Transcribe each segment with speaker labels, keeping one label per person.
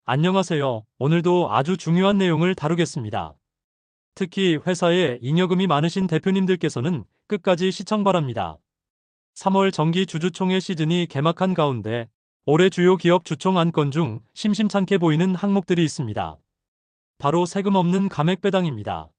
Speaker 1: 안녕하세요. 오늘도 아주 중요한 내용을 다루겠습니다. 특히 회사에 잉여금이 많으신 대표님들께서는 끝까지 시청 바랍니다. 3월 정기 주주총회 시즌이 개막한 가운데 올해 주요 기업 주총 안건 중 심심찮게 보이는 항목들이 있습니다. 바로 세금 없는 감액 배당입니다.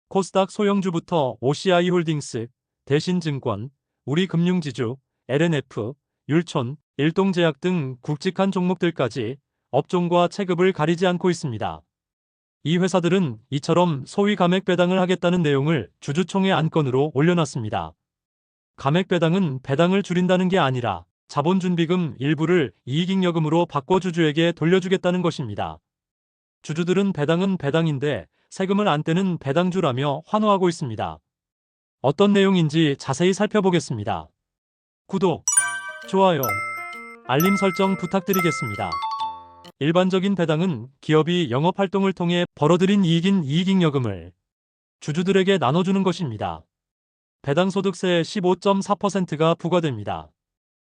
Speaker 1: 코스닥 소형주부터 OCI 홀딩스, 대신증권, 우리금융지주, LNF, 율촌, 일동제약 등 굵직한 종목들까지 업종과 체급을 가리지 않고 있습니다. 이 회사들은 이처럼 소위 감액 배당을 하겠다는 내용을 주주총회 안건으로 올려놨습니다. 감액 배당은 배당을 줄인다는 게 아니라 자본준비금 일부를 이익잉여금으로 바꿔 주주에게 돌려주겠다는 것입니다. 주주들은 배당은 배당인데 세금을 안 떼는 배당주라며 환호하고 있습니다. 어떤 내용인지 자세히 살펴보겠습니다. 구독, 좋아요, 알림 설정 부탁드리겠습니다. 일반적인 배당은 기업이 영업활동을 통해 벌어들인 이익인 이익잉여금을 주주들에게 나눠주는 것입니다. 배당소득세 15.4%가 부과됩니다.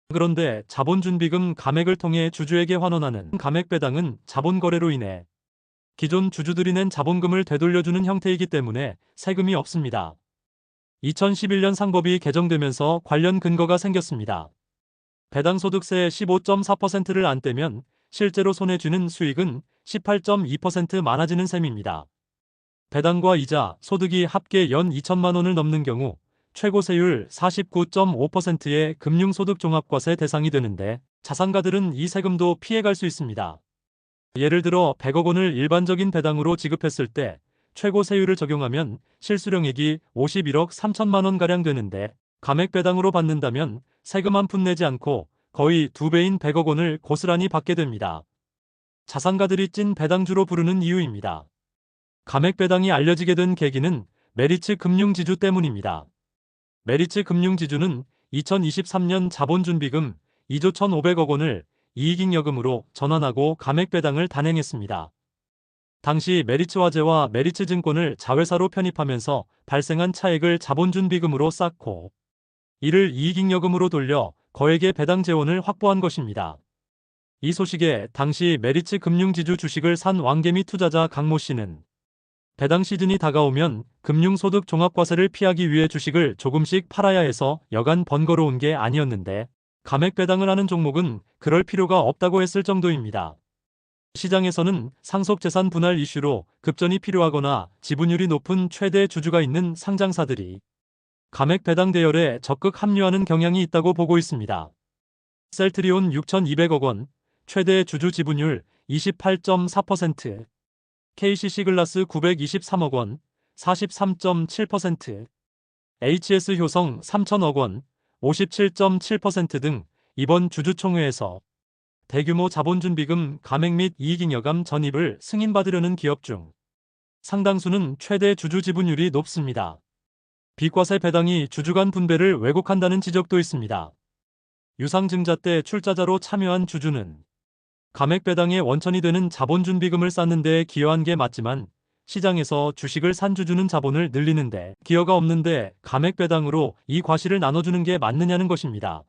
Speaker 1: 그런데 자본준비금 감액을 통해 주주에게 환원하는 감액배당은 자본거래로 인해 기존 주주들이 낸 자본금을 되돌려주는 형태이기 때문에 세금이 없습니다. 2011년 상법이 개정되면서 관련 근거가 생겼습니다. 배당소득세 15.4%를 안 떼면 실제로 손에 쥐는 수익은 18.2% 많아지는 셈입니다. 배당과 이자, 소득이 합계 연 2천만 원을 넘는 경우 최고 세율 49.5%의 금융소득종합과세 대상이 되는데 자산가들은 이 세금도 피해갈 수 있습니다. 예를 들어 100억 원을 일반적인 배당으로 지급했을 때 최고 세율을 적용하면 실수령액이 51억 3천만 원가량 되는데 감액 배당으로 받는다면 세금 한 푼 내지 않고 거의 2배인 100억 원을 고스란히 받게 됩니다. 자산가들이 찐 배당주로 부르는 이유입니다. 감액 배당이 알려지게 된 계기는 메리츠 금융지주 때문입니다. 메리츠 금융지주는 2023년 자본준비금 2조 1,500억 원을 이익잉여금으로 전환하고 감액 배당을 단행했습니다. 당시 메리츠화재와 메리츠증권을 자회사로 편입하면서 발생한 차액을 자본준비금으로 쌓고 이를 이익잉여금으로 돌려 거액의 배당 재원을 확보한 것입니다. 이 소식에 당시 메리츠 금융지주 주식을 산 왕개미 투자자 강모 씨는 배당 시즌이 다가오면 금융소득 종합과세를 피하기 위해 주식을 조금씩 팔아야 해서 여간 번거로운 게 아니었는데 감액 배당을 하는 종목은 그럴 필요가 없다고 했을 정도입니다. 시장에서는 상속재산 분할 이슈로 급전이 필요하거나 지분율이 높은 최대 주주가 있는 상장사들이 감액 배당 대열에 적극 합류하는 경향이 있다고 보고 있습니다. 셀트리온 6,200억 원, 최대 주주 지분율 28.4%, KCC글라스 923억 원, 43.7%, HS효성 3,000억 원, 57.7% 등 이번 주주총회에서 대규모 자본준비금 감액 및 이익잉여금 전입을 승인받으려는 기업 중 상당수는 최대 주주 지분율이 높습니다. 비과세 배당이 주주 간 분배를 왜곡한다는 지적도 있습니다. 유상증자 때 출자자로 참여한 주주는 감액 배당의 원천이 되는 자본준비금을 쌓는 데 기여한 게 맞지만 시장에서 주식을 산 주주는 자본을 늘리는데 기여가 없는데 감액 배당으로 이 과실을 나눠주는 게 맞느냐는 것입니다.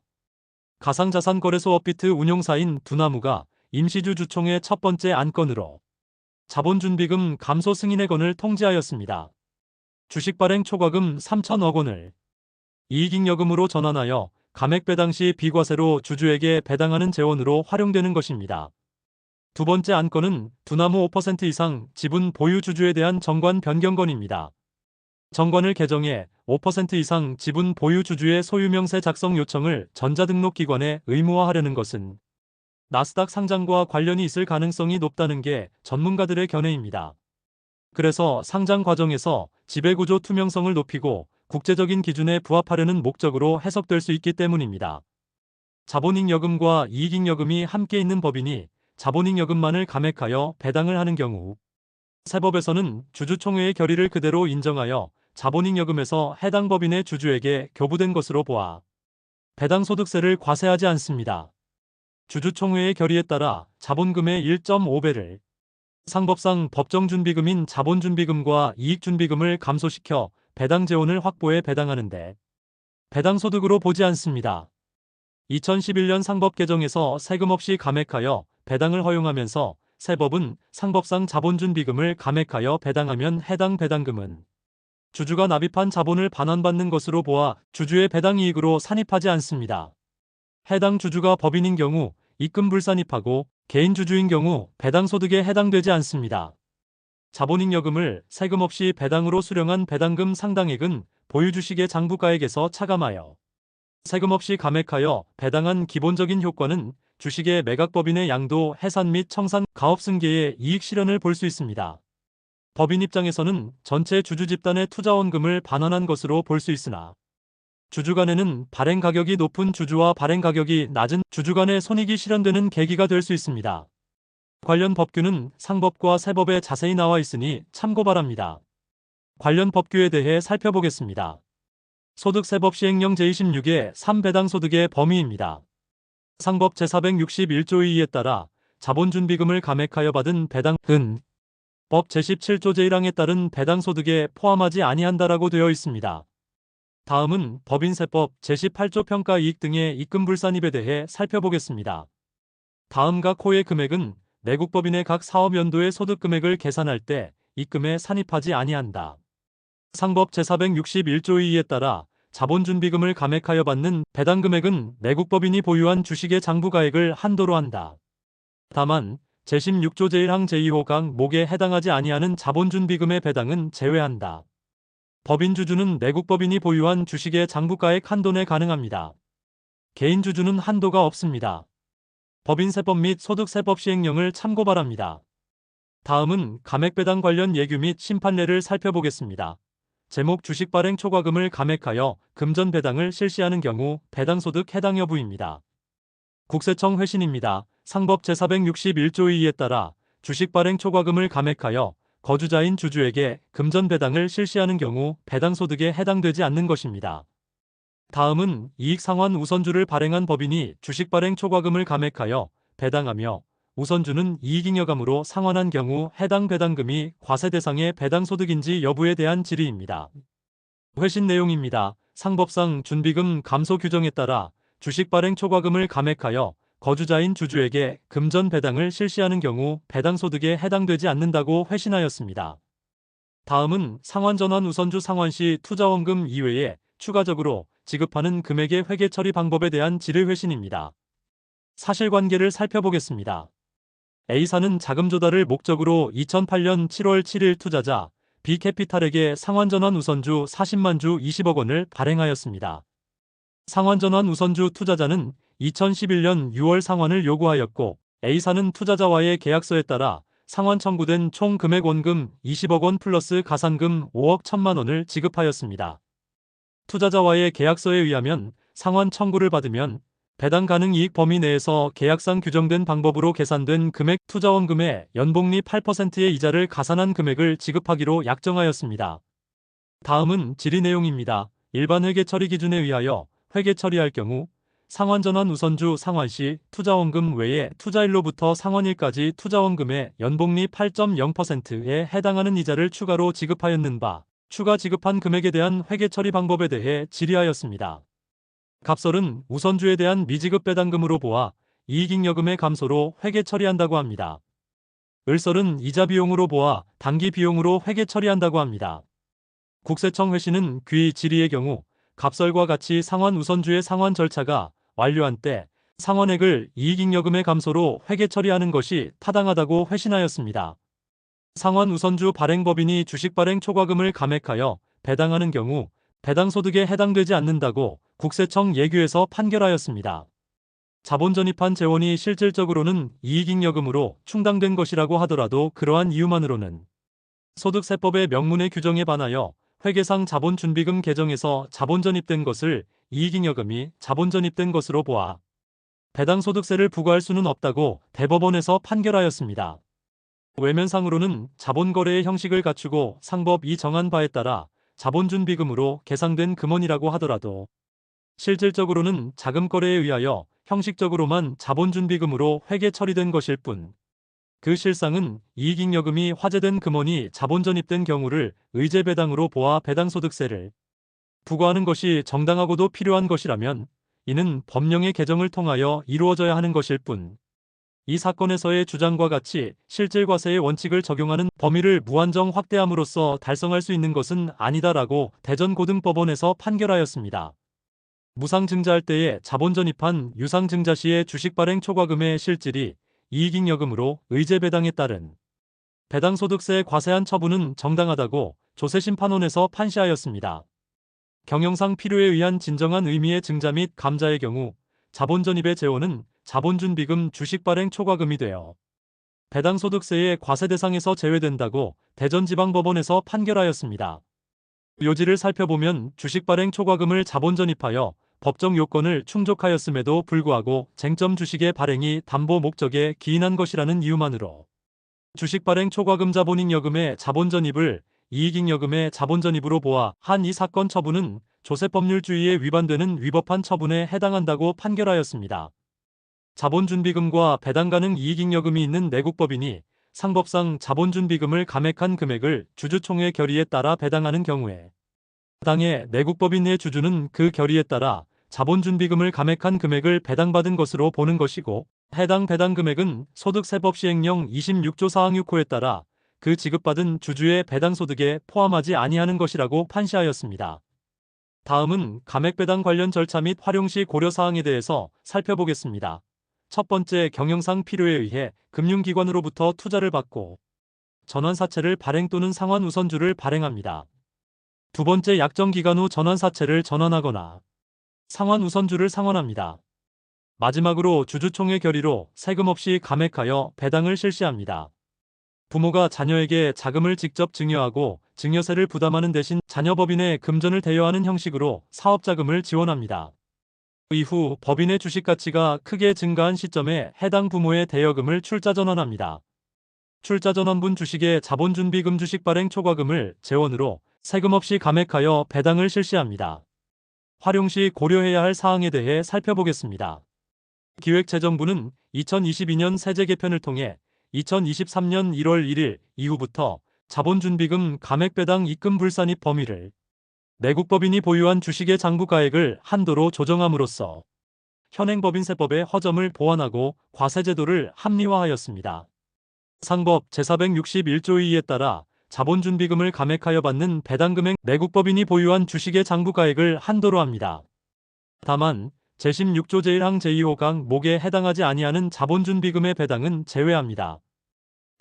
Speaker 1: 가상자산거래소 업비트 운용사인 두나무가 임시주 주총회 첫 번째 안건으로 자본준비금 감소 승인의 건을 통지하였습니다. 주식 발행 초과금 3천억 원을 이익잉여금으로 전환하여 감액 배당 시 비과세로 주주에게 배당하는 재원으로 활용되는 것입니다. 두 번째 안건은 두나무 5% 이상 지분 보유 주주에 대한 정관 변경 건입니다. 정관을 개정해 5% 이상 지분 보유 주주의 소유명세 작성 요청을 전자등록기관에 의무화하려는 것은 나스닥 상장과 관련이 있을 가능성이 높다는 게 전문가들의 견해입니다. 그래서 상장 과정에서 지배구조 투명성을 높이고 국제적인 기준에 부합하려는 목적으로 해석될 수 있기 때문입니다. 자본잉여금과 이익잉여금이 함께 있는 법이니 자본잉여금만을 감액하여 배당을 하는 경우 세법에서는 주주총회의 결의를 그대로 인정하여 자본잉여금에서 해당 법인의 주주에게 교부된 것으로 보아 배당소득세를 과세하지 않습니다. 주주총회의 결의에 따라 자본금의 1.5배를 상법상 법정준비금인 자본준비금과 이익준비금을 감소시켜 배당 재원을 확보해 배당하는데 배당소득으로 보지 않습니다. 2011년 상법 개정에서 세금 없이 감액하여 배당을 허용하면서 세법은 상법상 자본준비금을 감액하여 배당하면 해당 배당금은 주주가 납입한 자본을 반환받는 것으로 보아 주주의 배당이익으로 산입하지 않습니다. 해당 주주가 법인인 경우 입금 불산입하고 개인 주주인 경우 배당소득에 해당되지 않습니다. 자본잉여금을 세금 없이 배당으로 수령한 배당금 상당액은 보유주식의 장부가액에서 차감하여 세금 없이 감액하여 배당한 기본적인 효과는 주식의 매각법인의 양도, 해산 및 청산, 가업승계의 이익 실현을 볼 수 있습니다. 법인 입장에서는 전체 주주 집단의 투자원금을 반환한 것으로 볼 수 있으나 주주 간에는 발행 가격이 높은 주주와 발행 가격이 낮은 주주 간의 손익이 실현되는 계기가 될 수 있습니다. 관련 법규는 상법과 세법에 자세히 나와 있으니 참고 바랍니다. 관련 법규에 대해 살펴보겠습니다. 소득세법 시행령 제26의 3 배당소득의 범위입니다. 상법 제461조 2에 따라 자본준비금을 감액하여 받은 배당은 법 제17조 제1항에 따른 배당소득에 포함하지 아니한다라고 되어 있습니다. 다음은 법인세법 제18조 평가이익 등의 입금불산입에 대해 살펴보겠습니다. 다음 각 호의 금액은 내국법인의 각 사업연도의 소득금액을 계산할 때 입금에 산입하지 아니한다. 상법 제461조 2에 따라 자본준비금을 감액하여 받는 배당금액은 내국법인이 보유한 주식의 장부가액을 한도로 한다. 다만 제16조 제1항 제2호 각 목에 해당하지 아니하는 자본준비금의 배당은 제외한다. 법인 주주는 내국법인이 보유한 주식의 장부가액 한도 내 가능합니다. 개인 주주는 한도가 없습니다. 법인세법 및 소득세법 시행령을 참고 바랍니다. 다음은 감액배당 관련 예규 및 심판례를 살펴보겠습니다. 제목 주식 발행 초과금을 감액하여 금전 배당을 실시하는 경우 배당소득 해당 여부입니다. 국세청 회신입니다. 상법 제461조 2에 따라 주식 발행 초과금을 감액하여 거주자인 주주에게 금전 배당을 실시하는 경우 배당소득에 해당되지 않는 것입니다. 다음은 이익상환 우선주를 발행한 법인이 주식 발행 초과금을 감액하여 배당하며 우선주는 이익잉여감으로 상환한 경우 해당 배당금이 과세 대상의 배당소득인지 여부에 대한 질의입니다. 회신 내용입니다. 상법상 준비금 감소 규정에 따라 주식 발행 초과금을 감액하여 거주자인 주주에게 금전 배당을 실시하는 경우 배당소득에 해당되지 않는다고 회신하였습니다. 다음은 상환전환 우선주 상환 시 투자원금 이외에 추가적으로 지급하는 금액의 회계 처리 방법에 대한 질의 회신입니다. 사실관계를 살펴보겠습니다. A사는 자금 조달을 목적으로 2008년 7월 7일 투자자 B캐피탈에게 상환전환 우선주 40만 주 20억 원을 발행하였습니다. 상환전환 우선주 투자자는 2011년 6월 상환을 요구하였고 A사는 투자자와의 계약서에 따라 상환 청구된 총 금액 원금 20억 원 플러스 가산금 5억 1천만 원을 지급하였습니다. 투자자와의 계약서에 의하면 상환 청구를 받으면 배당 가능 이익 범위 내에서 계약상 규정된 방법으로 계산된 금액 투자원금의 연복리 8%의 이자를 가산한 금액을 지급하기로 약정하였습니다. 다음은 질의 내용입니다. 일반 회계 처리 기준에 의하여 회계 처리할 경우 상환전환 우선주 상환 시 투자원금 외에 투자일로부터 상환일까지 투자원금의 연복리 8.0%에 해당하는 이자를 추가로 지급하였는 바 추가 지급한 금액에 대한 회계 처리 방법에 대해 질의하였습니다. 갑설은 우선주에 대한 미지급 배당금으로 보아 이익잉여금의 감소로 회계 처리한다고 합니다. 을설은 이자 비용으로 보아 당기 비용으로 회계 처리한다고 합니다. 국세청 회신은 귀 질의의 경우 갑설과 같이 상환 우선주의 상환 절차가 완료한 때 상환액을 이익잉여금의 감소로 회계 처리하는 것이 타당하다고 회신하였습니다. 상환 우선주 발행법인이 주식 발행 초과금을 감액하여 배당하는 경우 배당소득에 해당되지 않는다고 국세청 예규에서 판결하였습니다. 자본 전입한 재원이 실질적으로는 이익잉여금으로 충당된 것이라고 하더라도 그러한 이유만으로는 소득세법의 명문의 규정에 반하여 회계상 자본준비금 개정에서 자본 전입된 것을 이익잉여금이 자본 전입된 것으로 보아 배당소득세를 부과할 수는 없다고 대법원에서 판결하였습니다. 외면상으로는 자본거래의 형식을 갖추고 상법이 정한 바에 따라 자본준비금으로 계상된 금원이라고 하더라도 실질적으로는 자금거래에 의하여 형식적으로만 자본준비금으로 회계 처리된 것일 뿐 그 실상은 이익잉여금이 화제된 금원이 자본 전입된 경우를 의제배당으로 보아 배당소득세를 부과하는 것이 정당하고도 필요한 것이라면 이는 법령의 개정을 통하여 이루어져야 하는 것일 뿐 이 사건에서의 주장과 같이 실질과세의 원칙을 적용하는 범위를 무한정 확대함으로써 달성할 수 있는 것은 아니다라고 대전고등법원에서 판결하였습니다. 무상증자할 때에 자본 전입한 유상증자 시의 주식 발행 초과금의 실질이 이익잉여금으로 의제배당에 따른 배당소득세 과세한 처분은 정당하다고 조세심판원에서 판시하였습니다. 경영상 필요에 의한 진정한 의미의 증자 및 감자의 경우 자본 전입의 재원은 자본준비금 주식 발행 초과금이 되어 배당소득세의 과세 대상에서 제외된다고 대전지방법원에서 판결하였습니다. 요지를 살펴보면 주식 발행 초과금을 자본 전입하여 법정 요건을 충족하였음에도 불구하고 쟁점 주식의 발행이 담보 목적에 기인한 것이라는 이유만으로 주식 발행 초과금 자본잉여금의 자본 전입을 이익잉여금의 자본 전입으로 보아 한 이 사건 처분은 조세법률주의에 위반되는 위법한 처분에 해당한다고 판결하였습니다. 자본준비금과 배당 가능 이익잉여금이 있는 내국법인이 상법상 자본준비금을 감액한 금액을 주주총회 결의에 따라 배당하는 경우에 당의 내국법인 내 주주는 그 결의에 따라 자본준비금을 감액한 금액을 배당받은 것으로 보는 것이고, 해당 배당 금액은 소득세법 시행령 26조 사항 6호에 따라 그 지급받은 주주의 배당소득에 포함하지 아니하는 것이라고 판시하였습니다. 다음은 감액배당 관련 절차 및 활용시 고려사항에 대해서 살펴보겠습니다. 첫 번째, 경영상 필요에 의해 금융기관으로부터 투자를 받고 전환사채를 발행 또는 상환우선주를 발행합니다. 두 번째, 약정기간 후 전환사채를 전환하거나 상환우선주를 상환합니다. 마지막으로 주주총회 결의로 세금 없이 감액하여 배당을 실시합니다. 부모가 자녀에게 자금을 직접 증여하고 증여세를 부담하는 대신 자녀 법인의 금전을 대여하는 형식으로 사업자금을 지원합니다. 이후 법인의 주식가치가 크게 증가한 시점에 해당 부모의 대여금을 출자전환합니다. 출자전환분 주식의 자본준비금 주식 발행 초과금을 재원으로 세금 없이 감액하여 배당을 실시합니다. 활용 시 고려해야 할 사항에 대해 살펴보겠습니다. 기획재정부는 2022년 세제 개편을 통해 2023년 1월 1일 이후부터 자본준비금 감액배당 입금 불산입 범위를 내국법인이 보유한 주식의 장부가액을 한도로 조정함으로써 현행법인세법의 허점을 보완하고 과세제도를 합리화하였습니다. 상법 제461조 2에 따라 자본준비금을 감액하여 받는 배당금액 내국법인이 보유한 주식의 장부가액을 한도로 합니다. 다만 제16조 제1항 제2호강 목에 해당하지 아니하는 자본준비금의 배당은 제외합니다.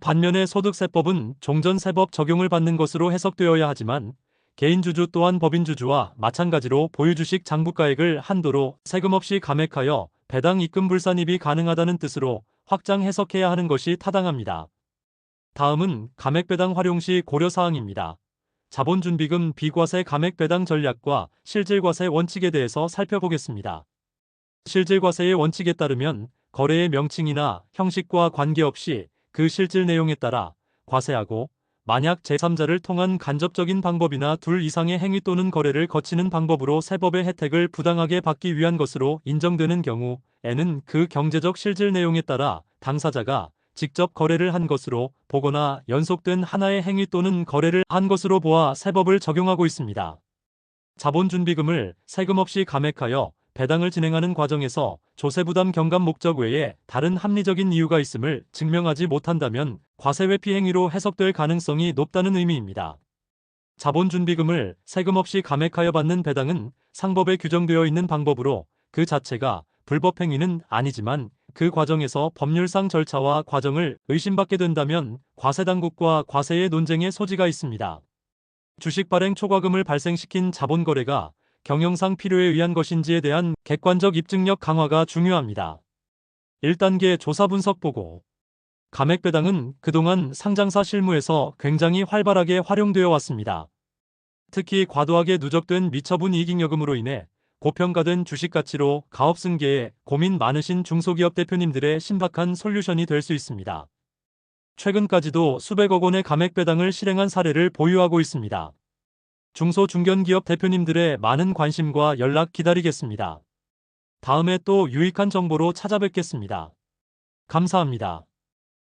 Speaker 1: 반면에 소득세법은 종전세법 적용을 받는 것으로 해석되어야 하지만 개인주주 또한 법인주주와 마찬가지로 보유주식 장부가액을 한도로 세금 없이 감액하여 배당 입금 불산입이 가능하다는 뜻으로 확장 해석해야 하는 것이 타당합니다. 다음은 감액배당 활용 시 고려사항입니다. 자본준비금 비과세 감액배당 전략과 실질과세 원칙에 대해서 살펴보겠습니다. 실질과세의 원칙에 따르면 거래의 명칭이나 형식과 관계없이 그 실질 내용에 따라 과세하고, 만약 제3자를 통한 간접적인 방법이나 둘 이상의 행위 또는 거래를 거치는 방법으로 세법의 혜택을 부당하게 받기 위한 것으로 인정되는 경우에는 그 경제적 실질 내용에 따라 당사자가 직접 거래를 한 것으로 보거나 연속된 하나의 행위 또는 거래를 한 것으로 보아 세법을 적용하고 있습니다. 자본준비금을 세금 없이 감액하여 배당을 진행하는 과정에서 조세부담 경감 목적 외에 다른 합리적인 이유가 있음을 증명하지 못한다면 과세회피 행위로 해석될 가능성이 높다는 의미입니다. 자본준비금을 세금 없이 감액하여 받는 배당은 상법에 규정되어 있는 방법으로 그 자체가 불법행위는 아니지만 그 과정에서 법률상 절차와 과정을 의심받게 된다면 과세당국과 과세의 논쟁의 소지가 있습니다. 주식 발행 초과금을 발생시킨 자본거래가 경영상 필요에 의한 것인지에 대한 객관적 입증력 강화가 중요합니다. 1단계 조사 분석 보고. 감액배당은 그동안 상장사 실무에서 굉장히 활발하게 활용되어 왔습니다. 특히 과도하게 누적된 미처분 이익잉여금으로 인해 고평가된 주식가치로 가업 승계에 고민 많으신 중소기업 대표님들의 신박한 솔루션이 될 수 있습니다. 최근까지도 수백억 원의 감액배당을 실행한 사례를 보유하고 있습니다. 중소 중견기업 대표님들의 많은 관심과 연락 기다리겠습니다. 다음에 또 유익한 정보로 찾아뵙겠습니다. 감사합니다.